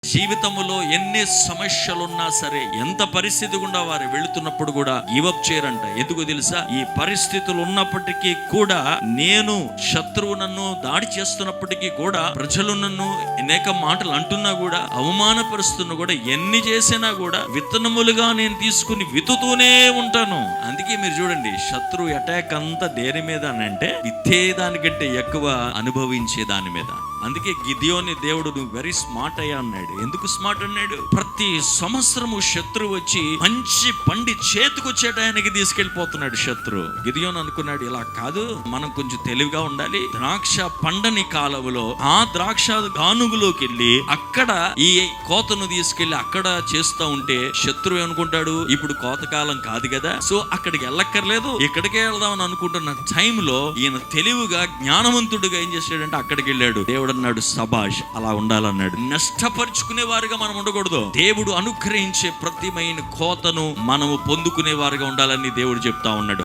జీవితంలో ఎన్ని సమస్యలున్నా సరే, ఎంత పరిస్థితి గుండా వారు వెళుతున్నప్పుడు కూడా గివప్ చేయరంట. ఎందుకు తెలుసా? ఈ పరిస్థితులు ఉన్నప్పటికీ కూడా, నేను శత్రువు నన్ను దాడి చేస్తున్నప్పటికీ కూడా, ప్రజలు నన్ను అనేక మాటలు అంటున్నా కూడా, అవమానపరుస్తున్నా కూడా, ఎన్ని చేసినా కూడా విత్తనములుగా నేను తీసుకుని విత్తుతూనే ఉంటాను. అందుకే మీరు చూడండి, శత్రు అటాక్ అంతా దేని మీద అంటే విత్తేదానికంటే ఎక్కువ అనుభవించే దాని మీద. అందుకే గిదియోని దేవుడు నువ్వు వెరీ స్మార్ట్ అయ్యా అన్నాడు. ఎందుకు స్మార్ట్ అన్నాడు? ప్రతి సంవత్సరము శత్రువు వచ్చి మంచి పండి చేతికొచ్చే టయానికి తీసుకెళ్లిపోతున్నాడు శత్రువు. గిదియోని అనుకున్నాడు, ఇలా కాదు, మనం కొంచెం తెలివిగా ఉండాలి. ద్రాక్ష పండని కాలవలో ఆ ద్రాక్ష గానుగులోకి వెళ్ళి అక్కడ ఈ కోతను తీసుకెళ్లి అక్కడ చేస్తా ఉంటే శత్రువు ఏమనుకుంటాడు, ఇప్పుడు కోతకాలం కాదు కదా, సో అక్కడికి వెళ్ళక్కర్లేదు, ఇక్కడికే వెళ్దామని అనుకుంటున్న టైంలో ఈయన తెలివిగా జ్ఞానవంతుడిగా ఏం చేశాడంటే అక్కడికి వెళ్ళాడు. దేవుడు అన్నాడు, సబాష్, అలా ఉండాలన్నాడు. నష్టపరుచుకునే వారుగా మనం ఉండకూడదు. దేవుడు అనుగ్రహించే ప్రతిమైన కోతను మనము పొందుకునే వారుగా ఉండాలని దేవుడు చెప్తా ఉన్నాడు.